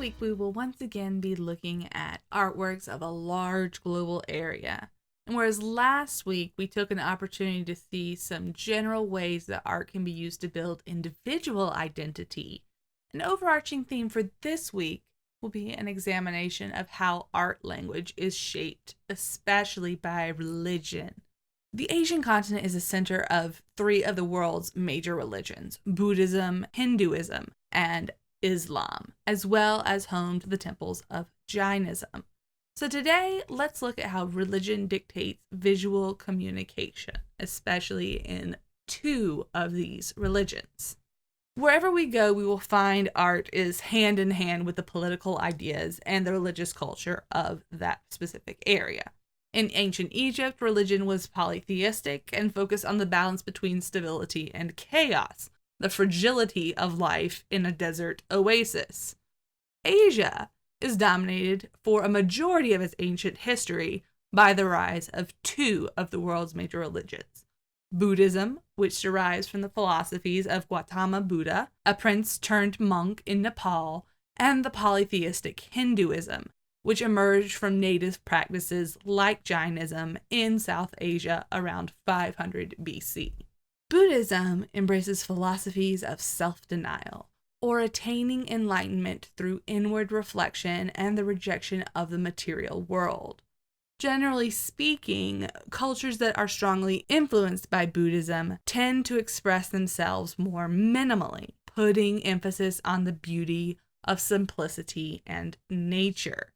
week, we will once again be looking at artworks of a large global area. And whereas last week we took an opportunity to see some general ways that art can be used to build individual identity, an overarching theme for this week will be an examination of how art language is shaped, especially by religion. The Asian continent is the center of three of the world's major religions: Buddhism, Hinduism, and Islam, as well as home to the temples of Jainism. So today, let's look at how religion dictates visual communication, especially in two of these religions. Wherever we go, we will find art is hand in hand with the political ideas and the religious culture of that specific area. In ancient Egypt, religion was polytheistic and focused on the balance between stability and chaos, the fragility of life in a desert oasis. Asia is dominated for a majority of its ancient history by the rise of two of the world's major religions: Buddhism, which derives from the philosophies of Gautama Buddha, a prince turned monk in Nepal, and the polytheistic Hinduism, which emerged from native practices like Jainism in South Asia around 500 BC. Buddhism embraces philosophies of self-denial, or attaining enlightenment through inward reflection and the rejection of the material world. Generally speaking, cultures that are strongly influenced by Buddhism tend to express themselves more minimally, putting emphasis on the beauty of simplicity and nature.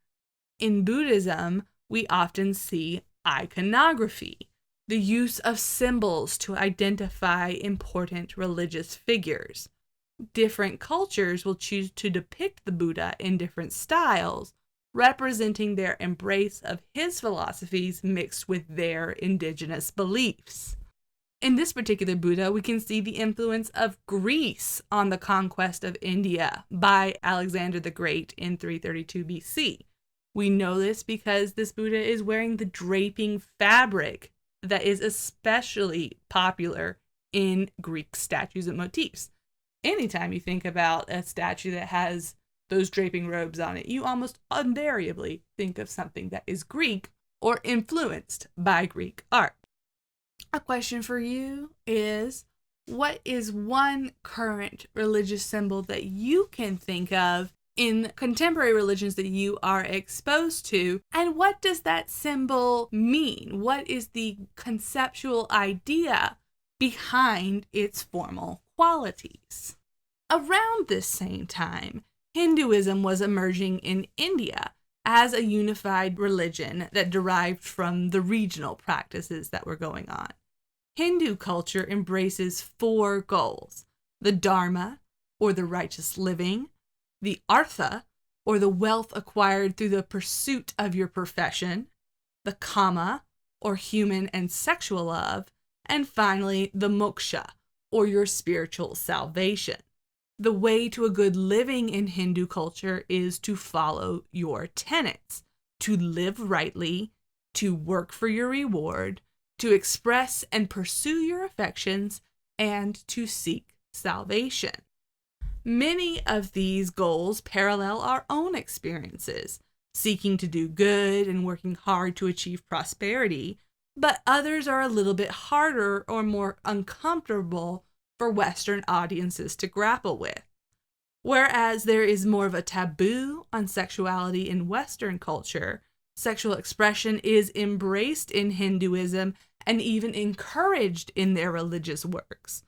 In Buddhism, we often see iconography, the use of symbols to identify important religious figures. Different cultures will choose to depict the Buddha in different styles, representing their embrace of his philosophies mixed with their indigenous beliefs. In this particular Buddha, we can see the influence of Greece on the conquest of India by Alexander the Great in 332 BC. We know this because this Buddha is wearing the draping fabric that is especially popular in Greek statues and motifs. Anytime you think about a statue that has those draping robes on it, you almost invariably think of something that is Greek or influenced by Greek art. A question for you is, what is one current religious symbol that you can think of in contemporary religions that you are exposed to, and what does that symbol mean? What is the conceptual idea behind its formal qualities? Around this same time, Hinduism was emerging in India as a unified religion that derived from the regional practices that were going on. Hindu culture embraces four goals: the Dharma, or the righteous living; the Artha, or the wealth acquired through the pursuit of your profession; the Kama, or human and sexual love; and finally, the Moksha, or your spiritual salvation. The way to a good living in Hindu culture is to follow your tenets, to live rightly, to work for your reward, to express and pursue your affections, and to seek salvation. Many of these goals parallel our own experiences, seeking to do good and working hard to achieve prosperity, but others are a little bit harder or more uncomfortable for Western audiences to grapple with. Whereas there is more of a taboo on sexuality in Western culture, sexual expression is embraced in Hinduism and even encouraged in their religious works.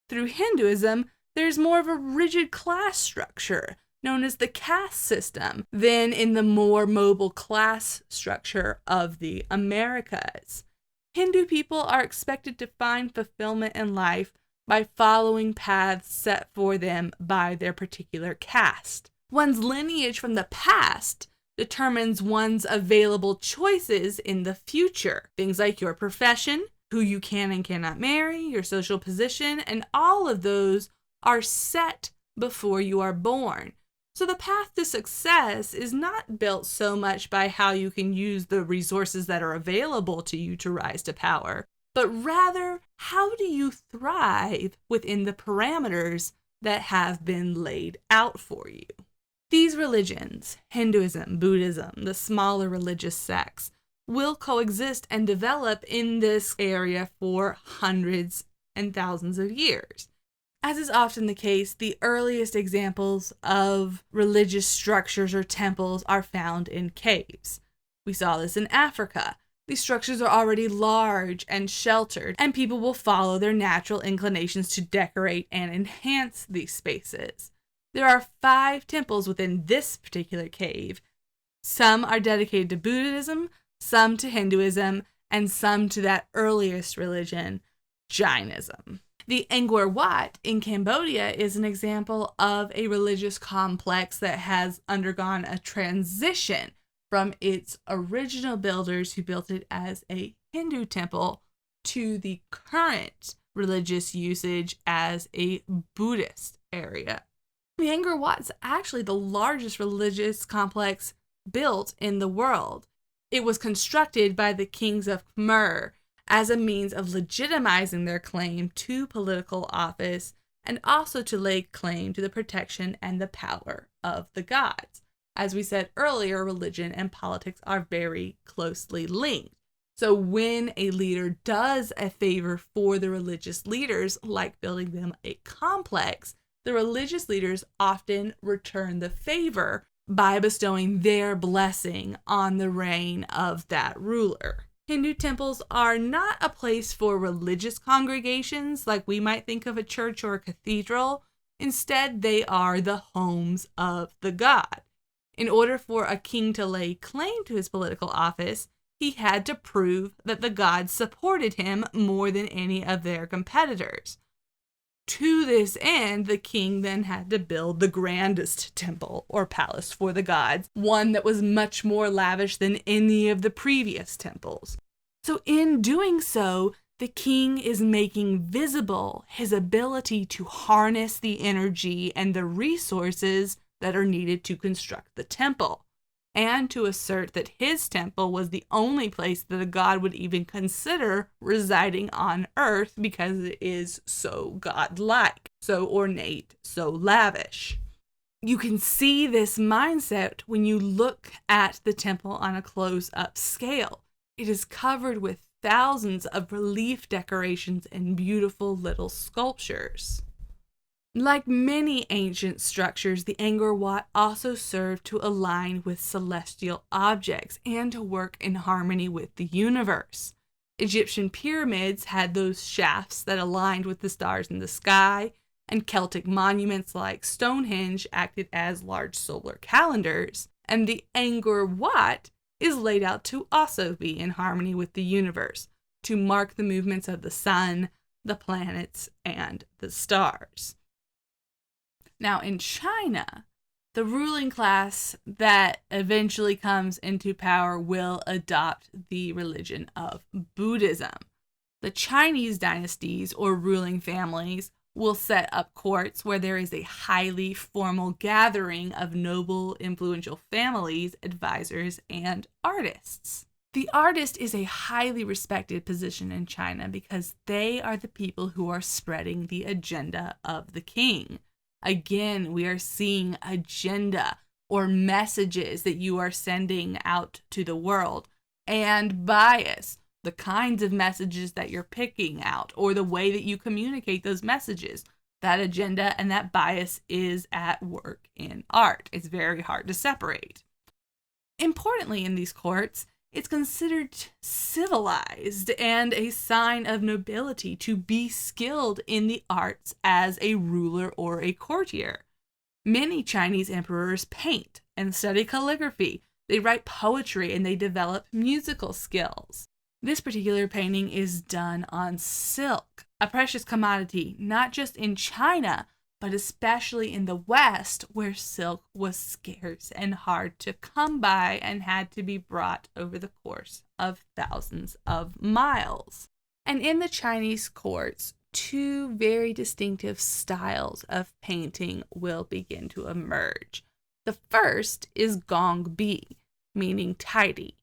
Through Hinduism, there's more of a rigid class structure, known as the caste system, than in the more mobile class structure of the Americas. Hindu people are expected to find fulfillment in life by following paths set for them by their particular caste. One's lineage from the past determines one's available choices in the future. Things like your profession, who you can and cannot marry, your social position, and all of those are set before you are born. So the path to success is not built so much by how you can use the resources that are available to you to rise to power, but rather, how do you thrive within the parameters that have been laid out for you? These religions, Hinduism, Buddhism, the smaller religious sects, will coexist and develop in this area for hundreds and thousands of years. As is often the case, the earliest examples of religious structures or temples are found in caves. We saw this in Africa. These structures are already large and sheltered, and people will follow their natural inclinations to decorate and enhance these spaces. There are 5 temples within this particular cave. Some are dedicated to Buddhism, some to Hinduism, and some to that earliest religion, Jainism. The Angkor Wat in Cambodia is an example of a religious complex that has undergone a transition from its original builders who built it as a Hindu temple to the current religious usage as a Buddhist area. The Angkor Wat is actually the largest religious complex built in the world. It was constructed by the kings of Khmer as a means of legitimizing their claim to political office and also to lay claim to the protection and the power of the gods. As we said earlier, religion and politics are very closely linked. So when a leader does a favor for the religious leaders, like building them a complex, the religious leaders often return the favor by bestowing their blessing on the reign of that ruler. Hindu temples are not a place for religious congregations like we might think of a church or a cathedral. Instead, they are the homes of the god. In order for a king to lay claim to his political office, he had to prove that the gods supported him more than any of their competitors. To this end, the king then had to build the grandest temple or palace for the gods, one that was much more lavish than any of the previous temples. So in doing so, the king is making visible his ability to harness the energy and the resources that are needed to construct the temple, and to assert that his temple was the only place that a god would even consider residing on earth because it is so godlike, so ornate, so lavish. You can see this mindset when you look at the temple on a close-up scale. It is covered with thousands of relief decorations and beautiful little sculptures. Like many ancient structures, the Angkor Wat also served to align with celestial objects and to work in harmony with the universe. Egyptian pyramids had those shafts that aligned with the stars in the sky, and Celtic monuments like Stonehenge acted as large solar calendars, and the Angkor Wat is laid out to also be in harmony with the universe, to mark the movements of the sun, the planets, and the stars. Now, in China, the ruling class that eventually comes into power will adopt the religion of Buddhism. The Chinese dynasties or ruling families will set up courts where there is a highly formal gathering of noble, influential families, advisors, and artists. The artist is a highly respected position in China because they are the people who are spreading the agenda of the king. Again, we are seeing agenda or messages that you are sending out to the world, and bias, the kinds of messages that you're picking out or the way that you communicate those messages. That agenda and that bias is at work in art. It's very hard to separate. Importantly, in these courts, it's considered civilized and a sign of nobility to be skilled in the arts as a ruler or a courtier. Many Chinese emperors paint and study calligraphy. They write poetry and they develop musical skills. This particular painting is done on silk, a precious commodity not just in China, but especially in the West, where silk was scarce and hard to come by and had to be brought over the course of thousands of miles. And in the Chinese courts, 2 very distinctive styles of painting will begin to emerge. The first is gongbi, meaning tidy.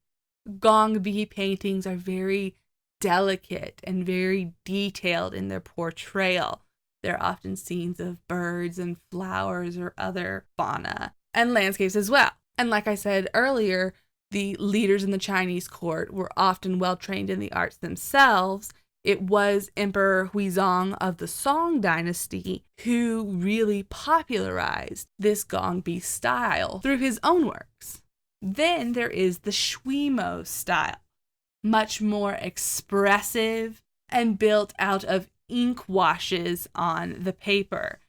Gongbi paintings are very delicate and very detailed in their portrayal. They're often scenes of birds and flowers or other fauna. and landscapes as well. And like I said earlier, the leaders in the Chinese court were often well trained in the arts themselves. It was Emperor Huizong of the Song dynasty who really popularized this gongbi style through his own works. Then there is the Shuimo style, much more expressive and built out of ink washes on the paper.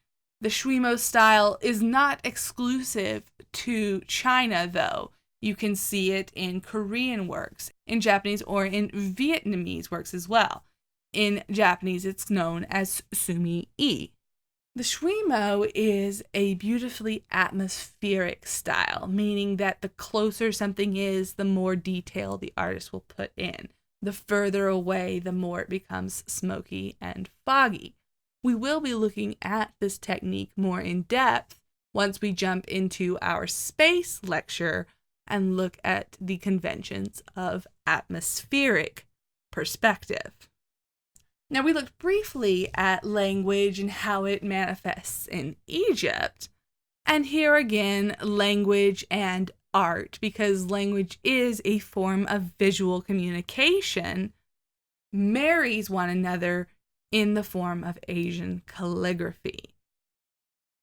The Shuimo style is not exclusive to China, though. You can see it in Korean works, in Japanese, or in Vietnamese works as well. In Japanese, it's known as sumi-e. The Shuimo is a beautifully atmospheric style, meaning that the closer something is, the more detail the artist will put in. The further away, the more it becomes smoky and foggy. We will be looking at this technique more in depth once we jump into our space lecture and look at the conventions of atmospheric perspective. Now, we looked briefly at language and how it manifests in Egypt. And here again, language and art, because language is a form of visual communication, marries one another in the form of Asian calligraphy.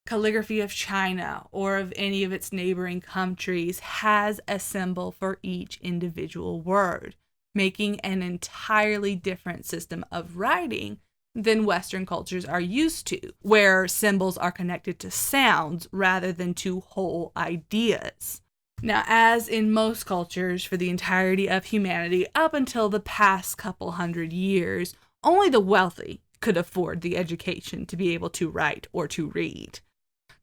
Calligraphy of China or of any of its neighboring countries has a symbol for each individual word, making an entirely different system of writing than Western cultures are used to, where symbols are connected to sounds rather than to whole ideas. Now, as in most cultures for the entirety of humanity up until the past couple hundred years, only the wealthy could afford the education to be able to write or to read.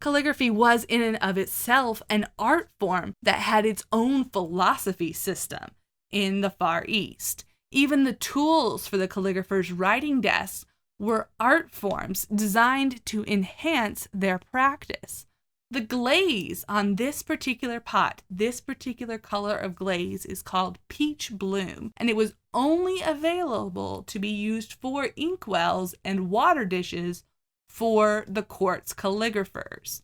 Calligraphy was in and of itself an art form that had its own philosophy system in the Far East. Even the tools for the calligrapher's writing desks were art forms designed to enhance their practice. The glaze on this particular pot, this particular color of glaze, is called peach bloom, and it was only available to be used for inkwells and water dishes for the court's calligraphers.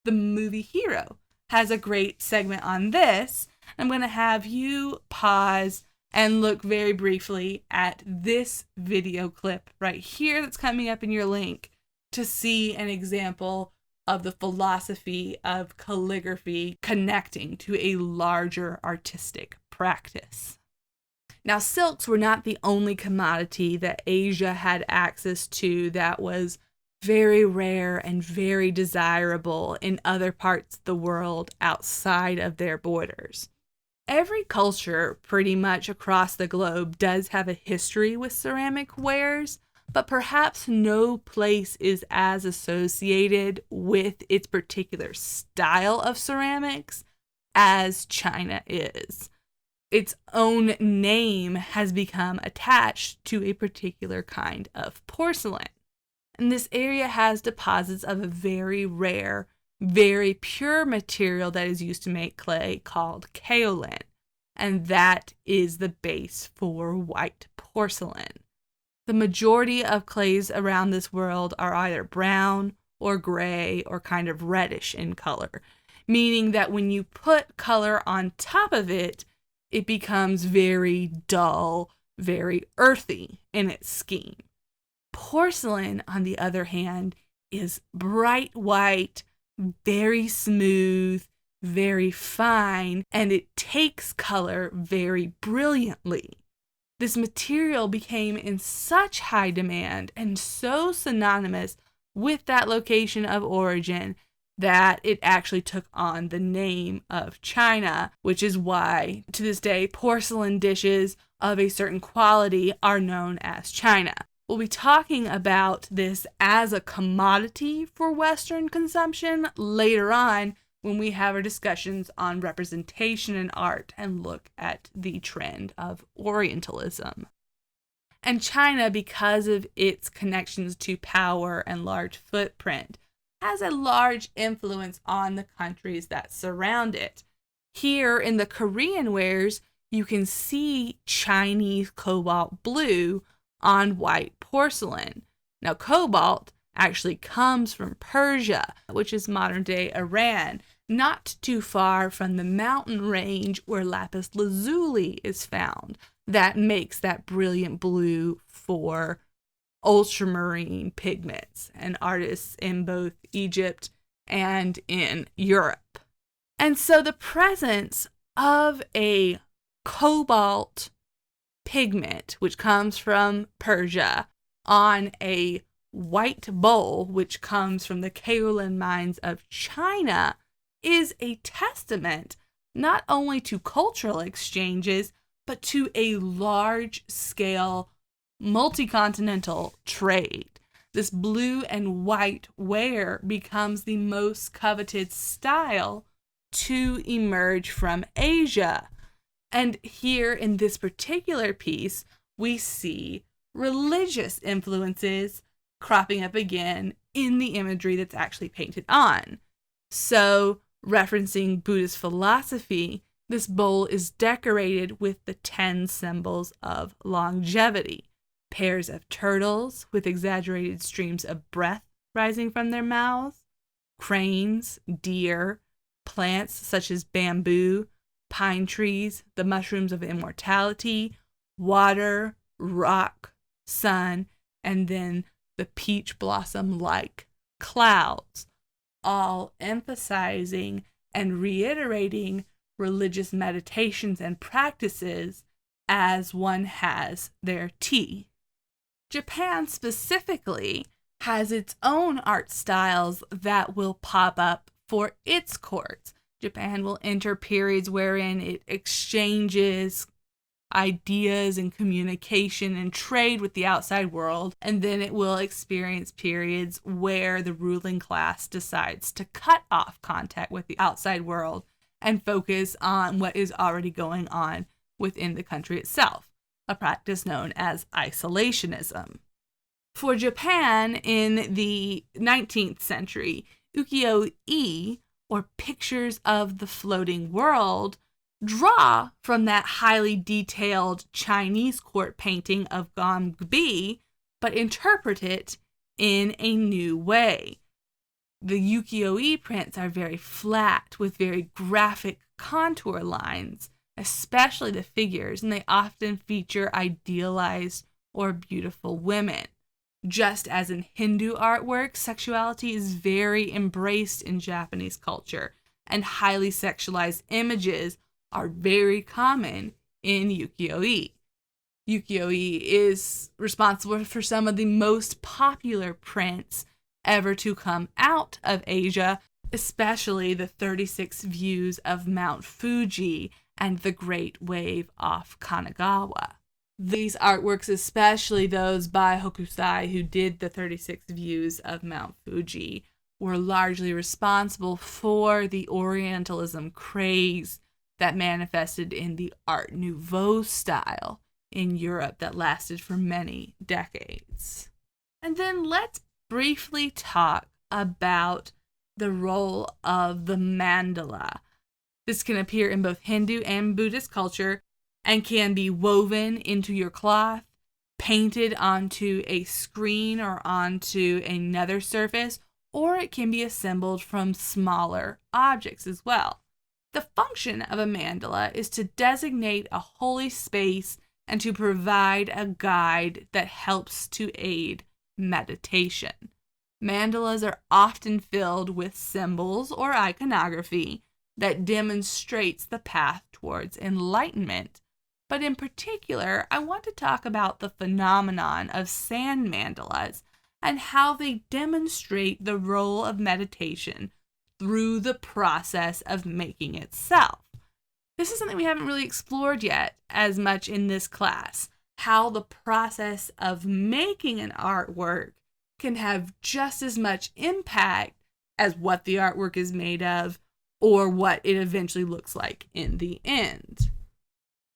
The movie Hero has a great segment on this. I'm going to have you pause and look very briefly at this video clip right here that's coming up in your link to see an example of the philosophy of calligraphy connecting to a larger artistic practice. Now, silks were not the only commodity that Asia had access to that was very rare and very desirable in other parts of the world outside of their borders. Every culture pretty much across the globe does have a history with ceramic wares, but perhaps no place is as associated with its particular style of ceramics as China is. Its own name has become attached to a particular kind of porcelain. And this area has deposits of a very rare, very pure material that is used to make clay called kaolin. And that is the base for white porcelain. The majority of clays around this world are either brown or gray or kind of reddish in color, meaning that when you put color on top of it, it becomes very dull, very earthy in its scheme. Porcelain, on the other hand, is bright white, very smooth, very fine, and it takes color very brilliantly. This material became in such high demand and so synonymous with that location of origin that it actually took on the name of China, which is why, to this day, porcelain dishes of a certain quality are known as China. We'll be talking about this as a commodity for Western consumption later on when we have our discussions on representation in art and look at the trend of Orientalism. And China, because of its connections to power and large footprint, has a large influence on the countries that surround it. Here in the Korean wares, you can see Chinese cobalt blue on white porcelain. Now, cobalt actually comes from Persia, which is modern-day Iran, not too far from the mountain range where lapis lazuli is found. That makes that brilliant blue for ultramarine pigments and artists in both Egypt and in Europe. And so the presence of a cobalt pigment, which comes from Persia, on a white bowl, which comes from the kaolin mines of China, is a testament not only to cultural exchanges, but to a large-scale multi-continental trade. This blue and white ware becomes the most coveted style to emerge from Asia. And here in this particular piece, we see religious influences cropping up again in the imagery that's actually painted on. So, referencing Buddhist philosophy, this bowl is decorated with the 10 symbols of longevity. Pairs of turtles with exaggerated streams of breath rising from their mouths, cranes, deer, plants such as bamboo, pine trees, the mushrooms of immortality, water, rock, sun, and then the peach blossom-like clouds, all emphasizing and reiterating religious meditations and practices as one has their tea. Japan specifically has its own art styles that will pop up for its courts. Japan will enter periods wherein it exchanges ideas and communication and trade with the outside world, and then it will experience periods where the ruling class decides to cut off contact with the outside world and focus on what is already going on within the country itself, a practice known as isolationism. For Japan in the 19th century, ukiyo-e, or pictures of the floating world, draw from that highly detailed Chinese court painting of Gongbi, but interpret it in a new way. The ukiyo-e prints are very flat with very graphic contour lines, especially the figures, and they often feature idealized or beautiful women. Just as in Hindu artwork, sexuality is very embraced in Japanese culture, and highly sexualized images are very common in ukiyo-e. Ukiyo-e is responsible for some of the most popular prints ever to come out of Asia, especially the 36 views of Mount Fuji and the Great Wave off Kanagawa. These artworks, especially those by Hokusai, who did the 36 views of Mount Fuji, were largely responsible for the Orientalism craze that manifested in the Art Nouveau style in Europe that lasted for many decades. And then let's briefly talk about the role of the mandala. This can appear in both Hindu and Buddhist culture and can be woven into your cloth, painted onto a screen or onto another surface, or it can be assembled from smaller objects as well. The function of a mandala is to designate a holy space and to provide a guide that helps to aid meditation. Mandalas are often filled with symbols or iconography that demonstrates the path towards enlightenment. But in particular, I want to talk about the phenomenon of sand mandalas and how they demonstrate the role of meditation through the process of making itself. This is something we haven't really explored yet as much in this class, how the process of making an artwork can have just as much impact as what the artwork is made of or what it eventually looks like in the end.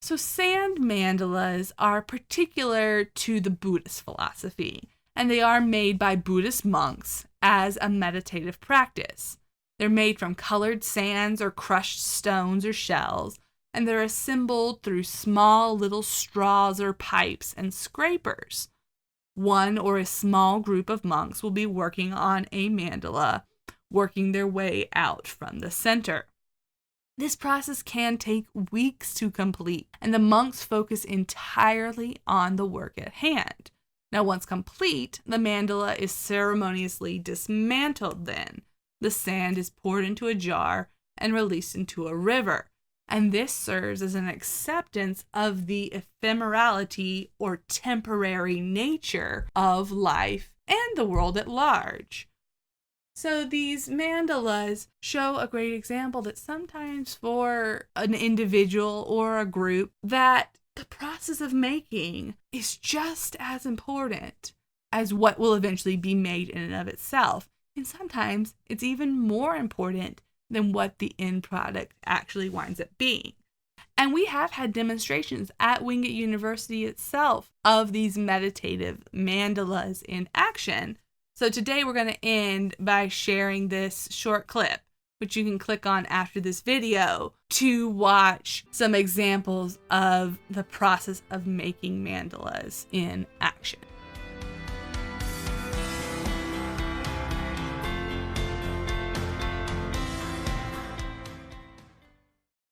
So sand mandalas are particular to the Buddhist philosophy, and they are made by Buddhist monks as a meditative practice. They're made from colored sands or crushed stones or shells, and they're assembled through small little straws or pipes and scrapers. One or a small group of monks will be working on a mandala working their way out from the center. This process can take weeks to complete, and the monks focus entirely on the work at hand. Now, once complete, the mandala is ceremoniously dismantled then. The sand is poured into a jar and released into a river, and this serves as an acceptance of the ephemerality or temporary nature of life and the world at large. So these mandalas show a great example that sometimes for an individual or a group, that the process of making is just as important as what will eventually be made in and of itself. And sometimes it's even more important than what the end product actually winds up being. And we have had demonstrations at Wingate University itself of these meditative mandalas in action. So today we're going to end by sharing this short clip, which you can click on after this video to watch some examples of the process of making mandalas in action.